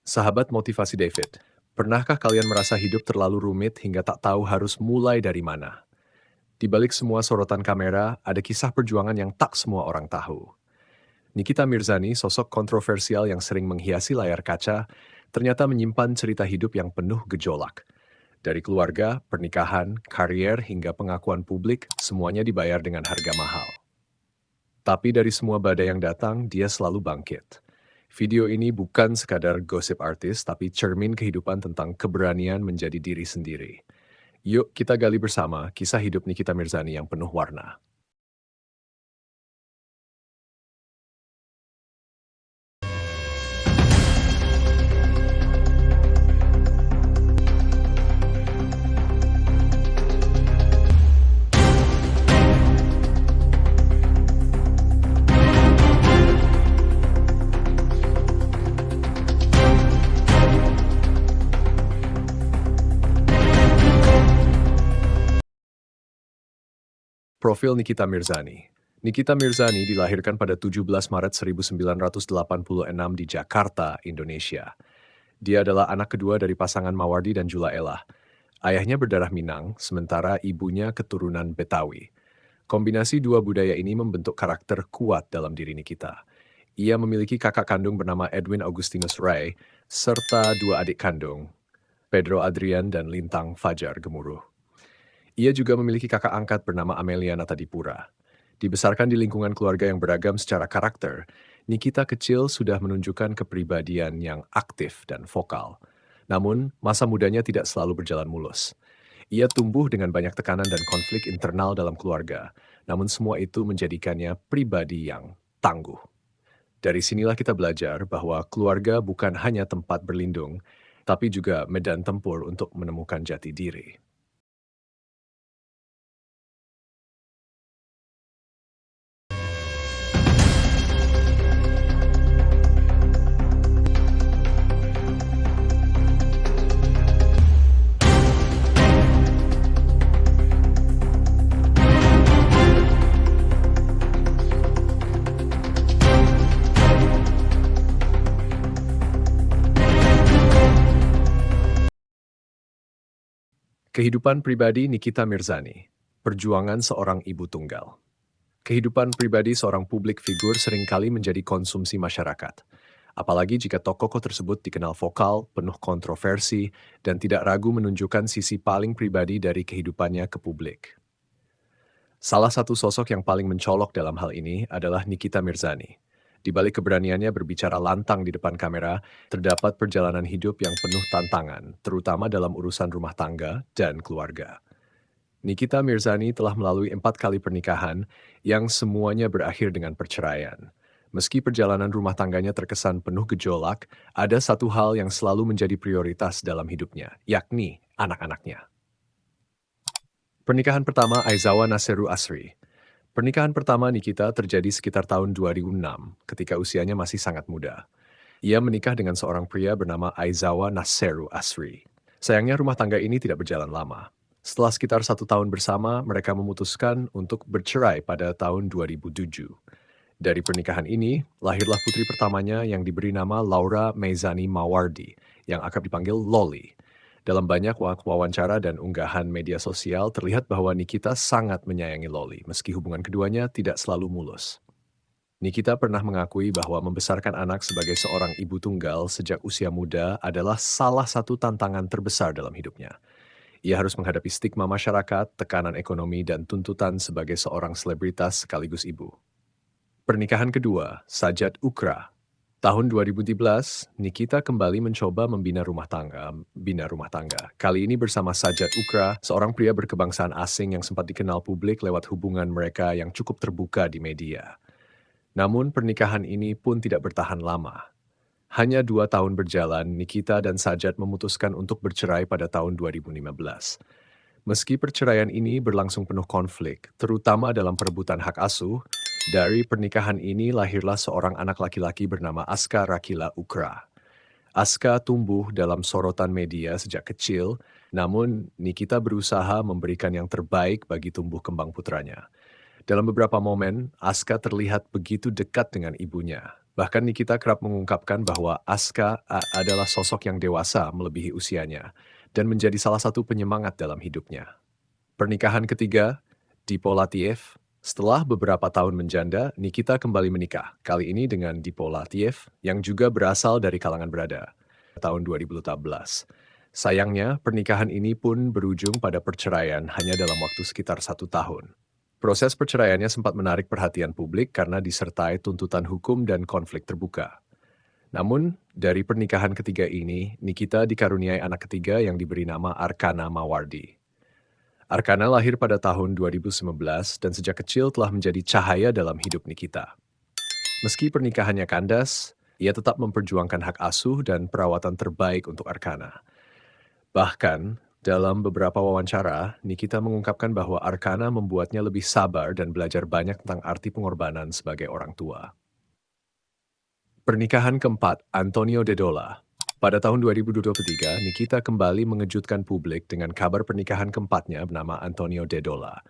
Sahabat motivasi David, pernahkah kalian merasa hidup terlalu rumit hingga tak tahu harus mulai dari mana? Di balik semua sorotan kamera, ada kisah perjuangan yang tak semua orang tahu. Nikita Mirzani, sosok kontroversial yang sering menghiasi layar kaca, ternyata menyimpan cerita hidup yang penuh gejolak. Dari keluarga, pernikahan, karier, hingga pengakuan publik, semuanya dibayar dengan harga mahal. Tapi dari semua badai yang datang, dia selalu bangkit. Video ini bukan sekadar gosip artis, tapi cermin kehidupan tentang keberanian menjadi diri sendiri. Yuk kita gali bersama kisah hidup Nikita Mirzani yang penuh warna. Profil Nikita Mirzani. Nikita Mirzani dilahirkan pada 17 Maret 1986 di Jakarta, Indonesia. Dia adalah anak kedua dari pasangan Mawardi dan Jula Ella. Ayahnya berdarah Minang, sementara ibunya keturunan Betawi. Kombinasi dua budaya ini membentuk karakter kuat dalam diri Nikita. Ia memiliki kakak kandung bernama Edwin Augustinus Ray, serta dua adik kandung, Pedro Adrian dan Lintang Fajar Gemuruh. Ia juga memiliki kakak angkat bernama Amelia Natadipura. Dibesarkan di lingkungan keluarga yang beragam secara karakter, Nikita kecil sudah menunjukkan kepribadian yang aktif dan vokal. Namun, masa mudanya tidak selalu berjalan mulus. Ia tumbuh dengan banyak tekanan dan konflik internal dalam keluarga, namun semua itu menjadikannya pribadi yang tangguh. Dari sinilah kita belajar bahwa keluarga bukan hanya tempat berlindung, tapi juga medan tempur untuk menemukan jati diri. Kehidupan pribadi Nikita Mirzani, perjuangan seorang ibu tunggal. Kehidupan pribadi seorang publik figur seringkali menjadi konsumsi masyarakat. Apalagi jika tokoh tersebut dikenal vokal, penuh kontroversi, dan tidak ragu menunjukkan sisi paling pribadi dari kehidupannya ke publik. Salah satu sosok yang paling mencolok dalam hal ini adalah Nikita Mirzani. Di balik keberaniannya berbicara lantang di depan kamera, terdapat perjalanan hidup yang penuh tantangan, terutama dalam urusan rumah tangga dan keluarga. Nikita Mirzani telah melalui 4 kali pernikahan yang semuanya berakhir dengan perceraian. Meski perjalanan rumah tangganya terkesan penuh gejolak, ada satu hal yang selalu menjadi prioritas dalam hidupnya, yakni anak-anaknya. Pernikahan pertama Aizawa Naseru Asri. Pernikahan pertama Nikita terjadi sekitar tahun 2006, ketika usianya masih sangat muda. Ia menikah dengan seorang pria bernama Aizawa Naseru Asri. Sayangnya rumah tangga ini tidak berjalan lama. Setelah sekitar 1 tahun bersama, mereka memutuskan untuk bercerai pada tahun 2007. Dari pernikahan ini, lahirlah putri pertamanya yang diberi nama Laura Meizani Mawardi, yang akrab dipanggil Loli. Dalam banyak wawancara dan unggahan media sosial, terlihat bahwa Nikita sangat menyayangi Loli, meski hubungan keduanya tidak selalu mulus. Nikita pernah mengakui bahwa membesarkan anak sebagai seorang ibu tunggal sejak usia muda adalah salah satu tantangan terbesar dalam hidupnya. Ia harus menghadapi stigma masyarakat, tekanan ekonomi, dan tuntutan sebagai seorang selebritas sekaligus ibu. Pernikahan kedua, Sajat Ukra. Tahun 2013, Nikita kembali mencoba bina rumah tangga. Kali ini bersama Sajat Ukra, seorang pria berkebangsaan asing yang sempat dikenal publik lewat hubungan mereka yang cukup terbuka di media. Namun pernikahan ini pun tidak bertahan lama. Hanya 2 tahun berjalan, Nikita dan Sajat memutuskan untuk bercerai pada tahun 2015. Meski perceraian ini berlangsung penuh konflik, terutama dalam perebutan hak asuh, dari pernikahan ini lahirlah seorang anak laki-laki bernama Aska Rakila Ukra. Aska tumbuh dalam sorotan media sejak kecil, namun Nikita berusaha memberikan yang terbaik bagi tumbuh kembang putranya. Dalam beberapa momen, Aska terlihat begitu dekat dengan ibunya. Bahkan Nikita kerap mengungkapkan bahwa adalah sosok yang dewasa melebihi usianya dan menjadi salah satu penyemangat dalam hidupnya. Pernikahan ketiga, Dipo Latiev. Setelah beberapa tahun menjanda, Nikita kembali menikah, kali ini dengan Dipo Latiev yang juga berasal dari kalangan berada. Tahun 2018. Sayangnya, pernikahan ini pun berujung pada perceraian hanya dalam waktu sekitar 1 tahun. Proses perceraiannya sempat menarik perhatian publik karena disertai tuntutan hukum dan konflik terbuka. Namun, dari pernikahan ketiga ini, Nikita dikaruniai anak ketiga yang diberi nama Arkana Mawardi. Arkana lahir pada tahun 2019 dan sejak kecil telah menjadi cahaya dalam hidup Nikita. Meski pernikahannya kandas, ia tetap memperjuangkan hak asuh dan perawatan terbaik untuk Arkana. Bahkan, dalam beberapa wawancara, Nikita mengungkapkan bahwa Arkana membuatnya lebih sabar dan belajar banyak tentang arti pengorbanan sebagai orang tua. Pernikahan keempat, Antonio Dedola. Pada tahun 2023, Nikita kembali mengejutkan publik dengan kabar pernikahan keempatnya bernama Antonio Dedola.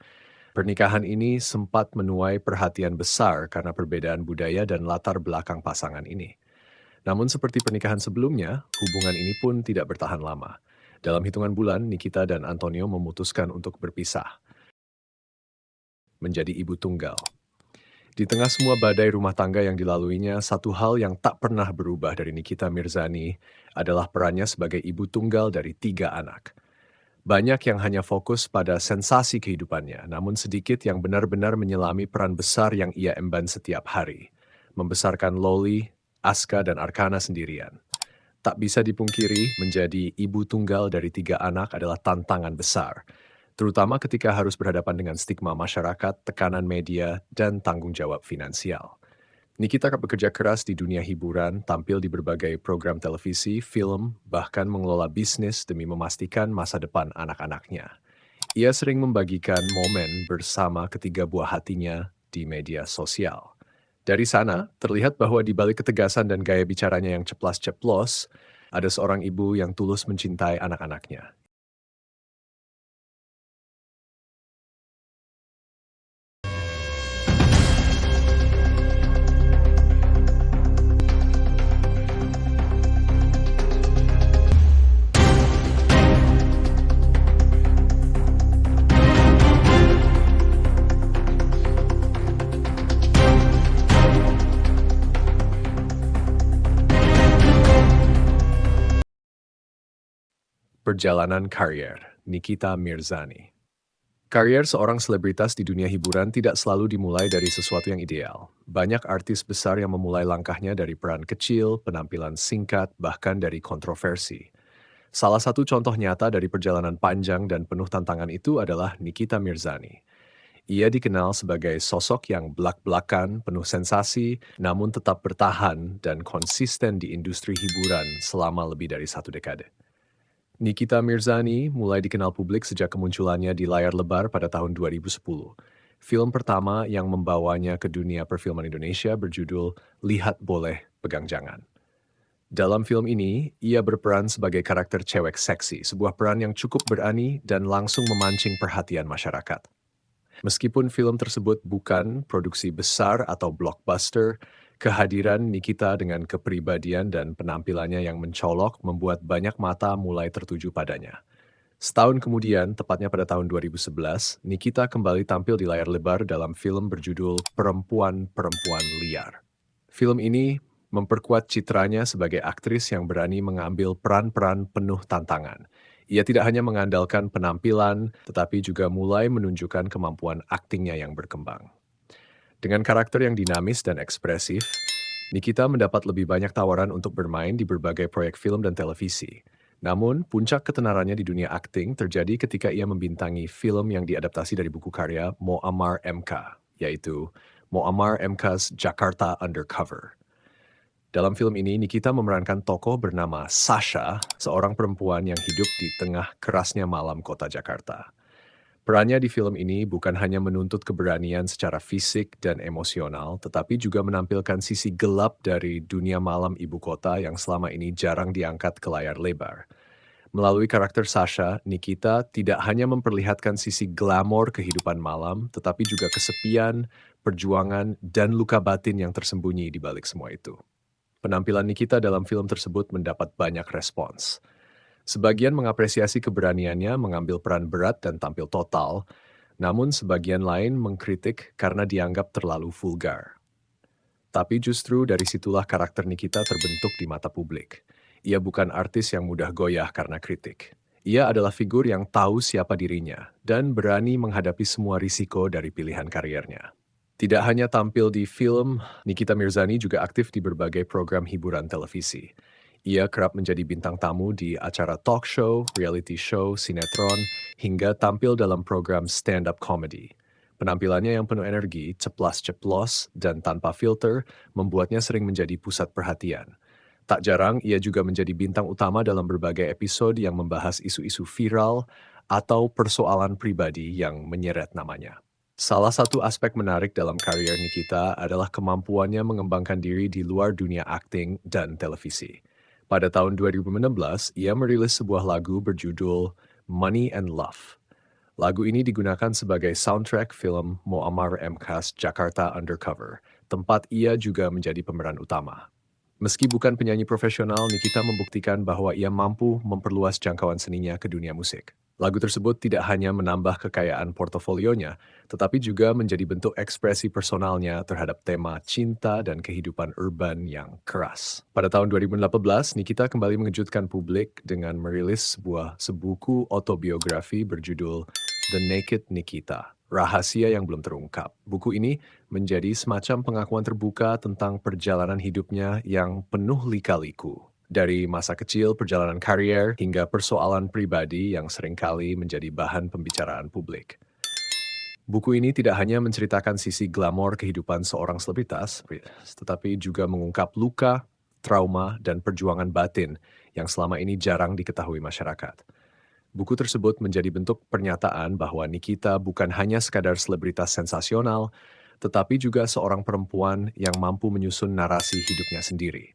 Pernikahan ini sempat menuai perhatian besar karena perbedaan budaya dan latar belakang pasangan ini. Namun seperti pernikahan sebelumnya, hubungan ini pun tidak bertahan lama. Dalam hitungan bulan, Nikita dan Antonio memutuskan untuk berpisah, menjadi ibu tunggal. Di tengah semua badai rumah tangga yang dilaluinya, satu hal yang tak pernah berubah dari Nikita Mirzani adalah perannya sebagai ibu tunggal dari 3 anak. Banyak yang hanya fokus pada sensasi kehidupannya, namun sedikit yang benar-benar menyelami peran besar yang ia emban setiap hari. Membesarkan Loli, Aska, dan Arkana sendirian. Tak bisa dipungkiri, menjadi ibu tunggal dari 3 anak adalah tantangan besar, terutama ketika harus berhadapan dengan stigma masyarakat, tekanan media, dan tanggung jawab finansial. Nikita bekerja keras di dunia hiburan, tampil di berbagai program televisi, film, bahkan mengelola bisnis demi memastikan masa depan anak-anaknya. Ia sering membagikan momen bersama ketiga buah hatinya di media sosial. Dari sana, terlihat bahwa di balik ketegasan dan gaya bicaranya yang ceplas-ceplos, ada seorang ibu yang tulus mencintai anak-anaknya. Perjalanan karier, Nikita Mirzani. Karier seorang selebritas di dunia hiburan tidak selalu dimulai dari sesuatu yang ideal. Banyak artis besar yang memulai langkahnya dari peran kecil, penampilan singkat, bahkan dari kontroversi. Salah satu contoh nyata dari perjalanan panjang dan penuh tantangan itu adalah Nikita Mirzani. Ia dikenal sebagai sosok yang belak-belakan, penuh sensasi, namun tetap bertahan dan konsisten di industri hiburan selama lebih dari 1 dekade. Nikita Mirzani mulai dikenal publik sejak kemunculannya di layar lebar pada tahun 2010. Film pertama yang membawanya ke dunia perfilman Indonesia berjudul Lihat Boleh Pegang Jangan. Dalam film ini, ia berperan sebagai karakter cewek seksi, sebuah peran yang cukup berani dan langsung memancing perhatian masyarakat. Meskipun film tersebut bukan produksi besar atau blockbuster, kehadiran Nikita dengan kepribadian dan penampilannya yang mencolok membuat banyak mata mulai tertuju padanya. Setahun kemudian, tepatnya pada tahun 2011, Nikita kembali tampil di layar lebar dalam film berjudul Perempuan-Perempuan Liar. Film ini memperkuat citranya sebagai aktris yang berani mengambil peran-peran penuh tantangan. Ia tidak hanya mengandalkan penampilan, tetapi juga mulai menunjukkan kemampuan aktingnya yang berkembang. Dengan karakter yang dinamis dan ekspresif, Nikita mendapat lebih banyak tawaran untuk bermain di berbagai proyek film dan televisi. Namun, puncak ketenarannya di dunia akting terjadi ketika ia membintangi film yang diadaptasi dari buku karya Moammar M.K., yaitu Moammar M.K.'s Jakarta Undercover. Dalam film ini, Nikita memerankan tokoh bernama Sasha, seorang perempuan yang hidup di tengah kerasnya malam kota Jakarta. Perannya di film ini bukan hanya menuntut keberanian secara fisik dan emosional, tetapi juga menampilkan sisi gelap dari dunia malam ibu kota yang selama ini jarang diangkat ke layar lebar. Melalui karakter Sasha, Nikita tidak hanya memperlihatkan sisi glamor kehidupan malam, tetapi juga kesepian, perjuangan, dan luka batin yang tersembunyi di balik semua itu. Penampilan Nikita dalam film tersebut mendapat banyak respons. Sebagian mengapresiasi keberaniannya mengambil peran berat dan tampil total, namun sebagian lain mengkritik karena dianggap terlalu vulgar. Tapi justru dari situlah karakter Nikita terbentuk di mata publik. Ia bukan artis yang mudah goyah karena kritik. Ia adalah figur yang tahu siapa dirinya dan berani menghadapi semua risiko dari pilihan karirnya. Tidak hanya tampil di film, Nikita Mirzani juga aktif di berbagai program hiburan televisi. Ia kerap menjadi bintang tamu di acara talk show, reality show, sinetron, hingga tampil dalam program stand-up comedy. Penampilannya yang penuh energi, ceplas-ceplos, dan tanpa filter membuatnya sering menjadi pusat perhatian. Tak jarang, ia juga menjadi bintang utama dalam berbagai episode yang membahas isu-isu viral atau persoalan pribadi yang menyeret namanya. Salah satu aspek menarik dalam karier Nikita adalah kemampuannya mengembangkan diri di luar dunia akting dan televisi. Pada tahun 2016, ia merilis sebuah lagu berjudul Money and Love. Lagu ini digunakan sebagai soundtrack film Muammar M. Khas Jakarta Undercover, tempat ia juga menjadi pemeran utama. Meski bukan penyanyi profesional, Nikita membuktikan bahwa ia mampu memperluas jangkauan seninya ke dunia musik. Lagu tersebut tidak hanya menambah kekayaan portofolionya, tetapi juga menjadi bentuk ekspresi personalnya terhadap tema cinta dan kehidupan urban yang keras. Pada tahun 2018, Nikita kembali mengejutkan publik dengan merilis sebuah buku autobiografi berjudul The Naked Nikita, Rahasia yang Belum Terungkap. Buku ini menjadi semacam pengakuan terbuka tentang perjalanan hidupnya yang penuh lika-liku. Dari masa kecil, perjalanan karier, hingga persoalan pribadi yang seringkali menjadi bahan pembicaraan publik. Buku ini tidak hanya menceritakan sisi glamor kehidupan seorang selebritas, tetapi juga mengungkap luka, trauma, dan perjuangan batin yang selama ini jarang diketahui masyarakat. Buku tersebut menjadi bentuk pernyataan bahwa Nikita bukan hanya sekadar selebritas sensasional, tetapi juga seorang perempuan yang mampu menyusun narasi hidupnya sendiri.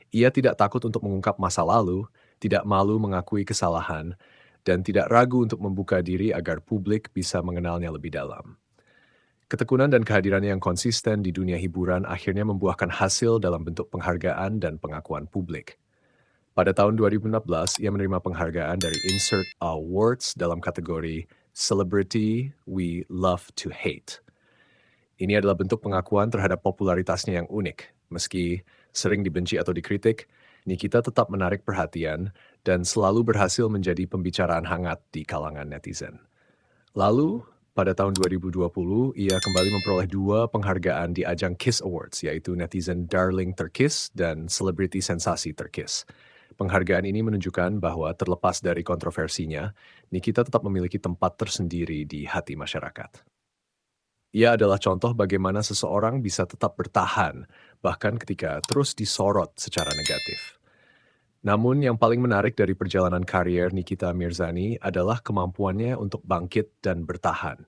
Ia tidak takut untuk mengungkap masa lalu, tidak malu mengakui kesalahan, dan tidak ragu untuk membuka diri agar publik bisa mengenalnya lebih dalam. Ketekunan dan kehadirannya yang konsisten di dunia hiburan akhirnya membuahkan hasil dalam bentuk penghargaan dan pengakuan publik. Pada tahun 2016, ia menerima penghargaan dari Insert Awards dalam kategori Celebrity We Love to Hate. Ini adalah bentuk pengakuan terhadap popularitasnya yang unik. Meski sering dibenci atau dikritik, Nikita tetap menarik perhatian dan selalu berhasil menjadi pembicaraan hangat di kalangan netizen. Lalu, pada tahun 2020, ia kembali memperoleh 2 penghargaan di ajang Kiss Awards, yaitu Netizen Darling Terkiss dan Selebriti Sensasi Terkiss. Penghargaan ini menunjukkan bahwa terlepas dari kontroversinya, Nikita tetap memiliki tempat tersendiri di hati masyarakat. Ia adalah contoh bagaimana seseorang bisa tetap bertahan, bahkan ketika terus disorot secara negatif. Namun yang paling menarik dari perjalanan karier Nikita Mirzani adalah kemampuannya untuk bangkit dan bertahan.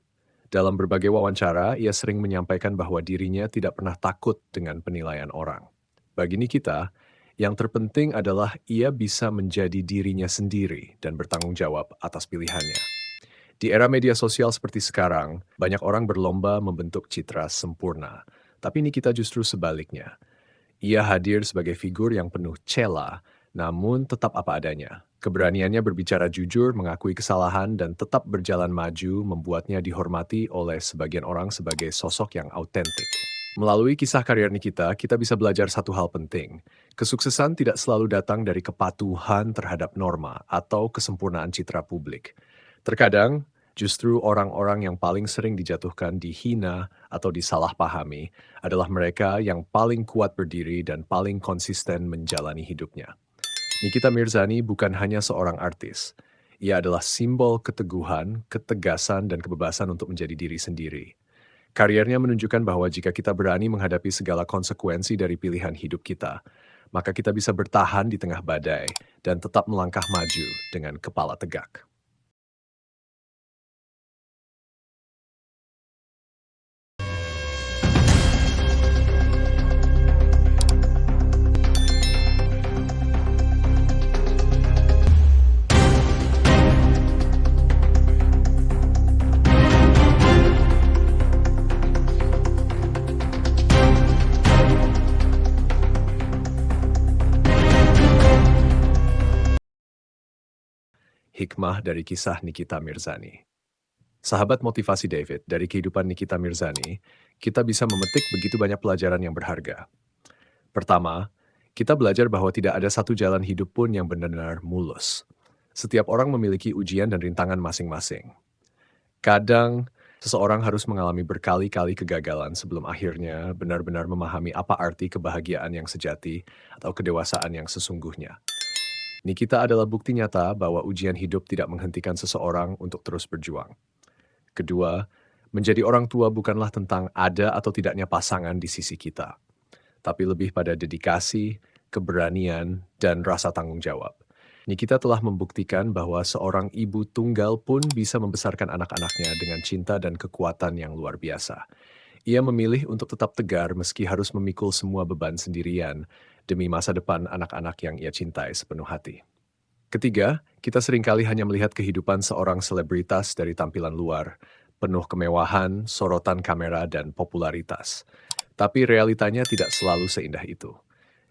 Dalam berbagai wawancara, ia sering menyampaikan bahwa dirinya tidak pernah takut dengan penilaian orang. Bagi Nikita, yang terpenting adalah ia bisa menjadi dirinya sendiri dan bertanggung jawab atas pilihannya. Di era media sosial seperti sekarang, banyak orang berlomba membentuk citra sempurna. Tapi Nikita justru sebaliknya. Ia hadir sebagai figur yang penuh cela, namun tetap apa adanya. Keberaniannya berbicara jujur, mengakui kesalahan, dan tetap berjalan maju membuatnya dihormati oleh sebagian orang sebagai sosok yang autentik. Melalui kisah karier Nikita, kita bisa belajar satu hal penting. Kesuksesan tidak selalu datang dari kepatuhan terhadap norma atau kesempurnaan citra publik. Terkadang, justru orang-orang yang paling sering dijatuhkan, dihina, atau disalahpahami adalah mereka yang paling kuat berdiri dan paling konsisten menjalani hidupnya. Nikita Mirzani bukan hanya seorang artis. Ia adalah simbol keteguhan, ketegasan, dan kebebasan untuk menjadi diri sendiri. Kariernya menunjukkan bahwa jika kita berani menghadapi segala konsekuensi dari pilihan hidup kita, maka kita bisa bertahan di tengah badai dan tetap melangkah maju dengan kepala tegak. hikmah dari kisah Nikita Mirzani. Sahabat motivasi David, dari kehidupan Nikita Mirzani, kita bisa memetik begitu banyak pelajaran yang berharga. Pertama, kita belajar bahwa tidak ada satu jalan hidup pun yang benar-benar mulus. Setiap orang memiliki ujian dan rintangan masing-masing. Kadang, seseorang harus mengalami berkali-kali kegagalan sebelum akhirnya benar-benar memahami apa arti kebahagiaan yang sejati atau kedewasaan yang sesungguhnya. Nikita adalah bukti nyata bahwa ujian hidup tidak menghentikan seseorang untuk terus berjuang. Kedua, menjadi orang tua bukanlah tentang ada atau tidaknya pasangan di sisi kita, tapi lebih pada dedikasi, keberanian, dan rasa tanggung jawab. Nikita telah membuktikan bahwa seorang ibu tunggal pun bisa membesarkan anak-anaknya dengan cinta dan kekuatan yang luar biasa. Ia memilih untuk tetap tegar meski harus memikul semua beban sendirian demi masa depan anak-anak yang ia cintai sepenuh hati. Ketiga, kita seringkali hanya melihat kehidupan seorang selebritas dari tampilan luar, penuh kemewahan, sorotan kamera, dan popularitas. Tapi realitanya tidak selalu seindah itu.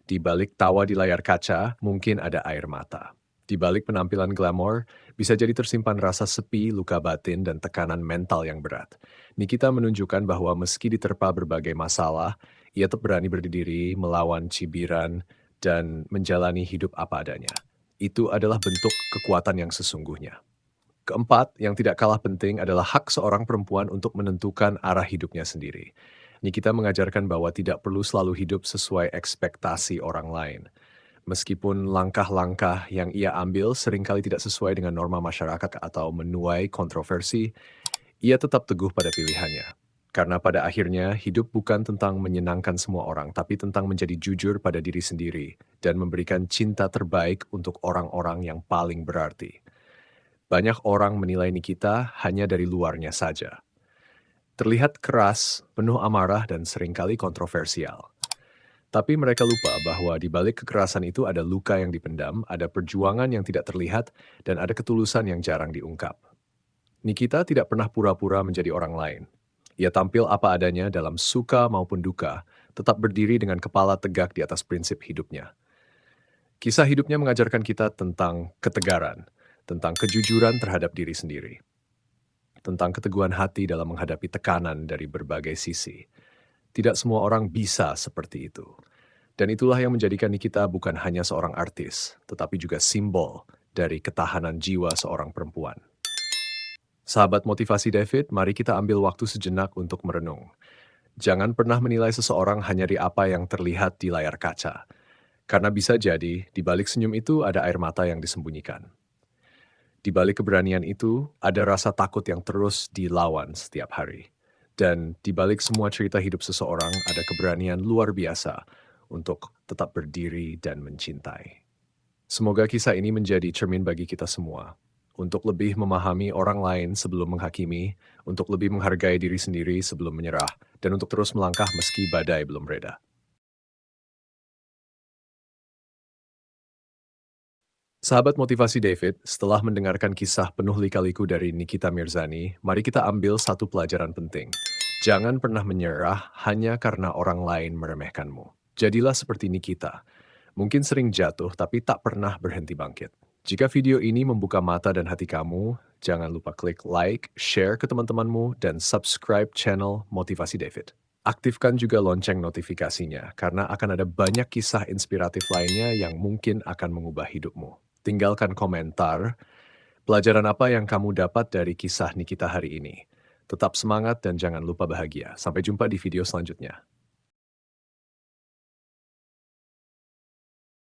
Di balik tawa di layar kaca, mungkin ada air mata. Di balik penampilan glamor, bisa jadi tersimpan rasa sepi, luka batin, dan tekanan mental yang berat. Nikita menunjukkan bahwa meski diterpa berbagai masalah, ia tetap berani berdiri, melawan cibiran, dan menjalani hidup apa adanya. Itu adalah bentuk kekuatan yang sesungguhnya. Keempat, yang tidak kalah penting adalah hak seorang perempuan untuk menentukan arah hidupnya sendiri. Nikita mengajarkan bahwa tidak perlu selalu hidup sesuai ekspektasi orang lain. Meskipun langkah-langkah yang ia ambil seringkali tidak sesuai dengan norma masyarakat atau menuai kontroversi, ia tetap teguh pada pilihannya. Karena pada akhirnya, hidup bukan tentang menyenangkan semua orang, tapi tentang menjadi jujur pada diri sendiri dan memberikan cinta terbaik untuk orang-orang yang paling berarti. Banyak orang menilai Nikita hanya dari luarnya saja. Terlihat keras, penuh amarah, dan seringkali kontroversial. Tapi mereka lupa bahwa di balik kekerasan itu ada luka yang dipendam, ada perjuangan yang tidak terlihat, dan ada ketulusan yang jarang diungkap. Nikita tidak pernah pura-pura menjadi orang lain. Ia tampil apa adanya dalam suka maupun duka, tetap berdiri dengan kepala tegak di atas prinsip hidupnya. Kisah hidupnya mengajarkan kita tentang ketegaran, tentang kejujuran terhadap diri sendiri, tentang keteguhan hati dalam menghadapi tekanan dari berbagai sisi. Tidak semua orang bisa seperti itu. Dan itulah yang menjadikan Nikita bukan hanya seorang artis, tetapi juga simbol dari ketahanan jiwa seorang perempuan. Sahabat motivasi David, mari kita ambil waktu sejenak untuk merenung. Jangan pernah menilai seseorang hanya dari apa yang terlihat di layar kaca. Karena bisa jadi, di balik senyum itu ada air mata yang disembunyikan. Di balik keberanian itu, ada rasa takut yang terus dilawan setiap hari. Dan di balik semua cerita hidup seseorang, ada keberanian luar biasa untuk tetap berdiri dan mencintai. Semoga kisah ini menjadi cermin bagi kita semua, untuk lebih memahami orang lain sebelum menghakimi, untuk lebih menghargai diri sendiri sebelum menyerah, dan untuk terus melangkah meski badai belum reda. Sahabat motivasi David, setelah mendengarkan kisah penuh lika-liku dari Nikita Mirzani, mari kita ambil satu pelajaran penting. Jangan pernah menyerah hanya karena orang lain meremehkanmu. Jadilah seperti Nikita. Mungkin sering jatuh, tapi tak pernah berhenti bangkit. Jika video ini membuka mata dan hati kamu, jangan lupa klik like, share ke teman-temanmu, dan subscribe channel Motivasi David. Aktifkan juga lonceng notifikasinya, karena akan ada banyak kisah inspiratif lainnya yang mungkin akan mengubah hidupmu. Tinggalkan komentar, pelajaran apa yang kamu dapat dari kisah Nikita hari ini. Tetap semangat dan jangan lupa bahagia. Sampai jumpa di video selanjutnya.